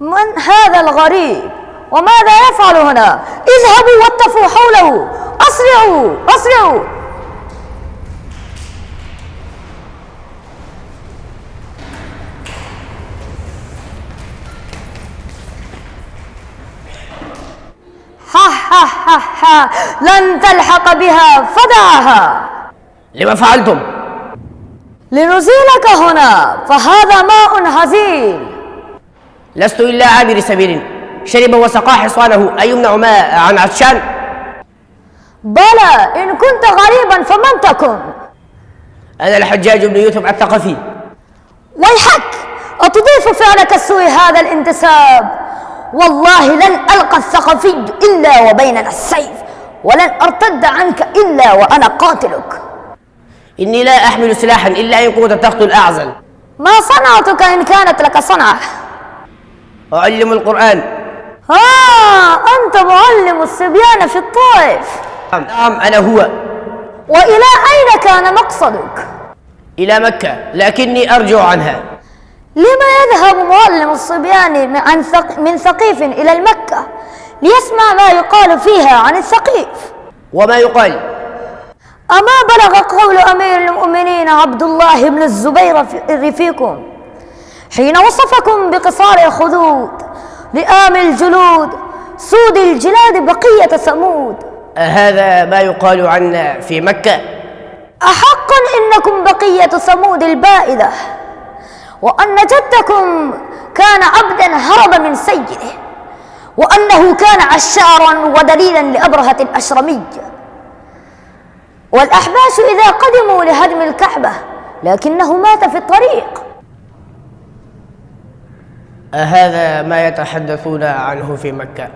من هذا الغريب وماذا يفعل هنا؟ اذهبوا واتفوا حوله، أسرعوا أسرعوا. ها لن تلحق بها فدعها. لما فعلتم؟ لنزيلك هنا، فهذا ماء هزيل. لست إلا عابر سبيل شرب وسقى حصانه، أيمنع ماء عن عطشان؟ بلى، إن كنت غريبا فمن تكن؟ أنا الحجاج بن يوسف الثقفي. ويحك، أتضيف فعلك السوء هذا الانتساب؟ والله لن ألقى الثقفي إلا وبيننا السيف، ولن أرتد عنك إلا وأنا قاتلك. إني لا أحمل سلاحا إلا إن كنت تقتل أعزل. ما صنعتك إن كانت لك صنعة؟ أعلم القرآن. أنت معلم الصبيان في الطائف. نعم أنا هو. وإلى أين كان مقصدك؟ إلى مكة، لكني أرجع عنها. لما يذهب معلم الصبيان من ثقيف إلى المكة ليسمع ما يقال فيها عن الثقيف؟ وما يقال؟ أما بلغ قول أمير المؤمنين عبد الله بن الزبير فيكم حين وصفكم بقصار الخدود، لئام الجلود، سود الجلاد، بقية ثمود؟ هذا ما يقال عنا في مكة؟ أحقا إنكم بقية ثمود البائدة، وأن جدكم كان عبدا هرب من سيده، وأنه كان عشارا ودليلا لأبرهة الأشرمي، والأحباش إذا قدموا لهدم الكعبة لكنه مات في الطريق. هذا ما يتحدثون عنه في مكة؟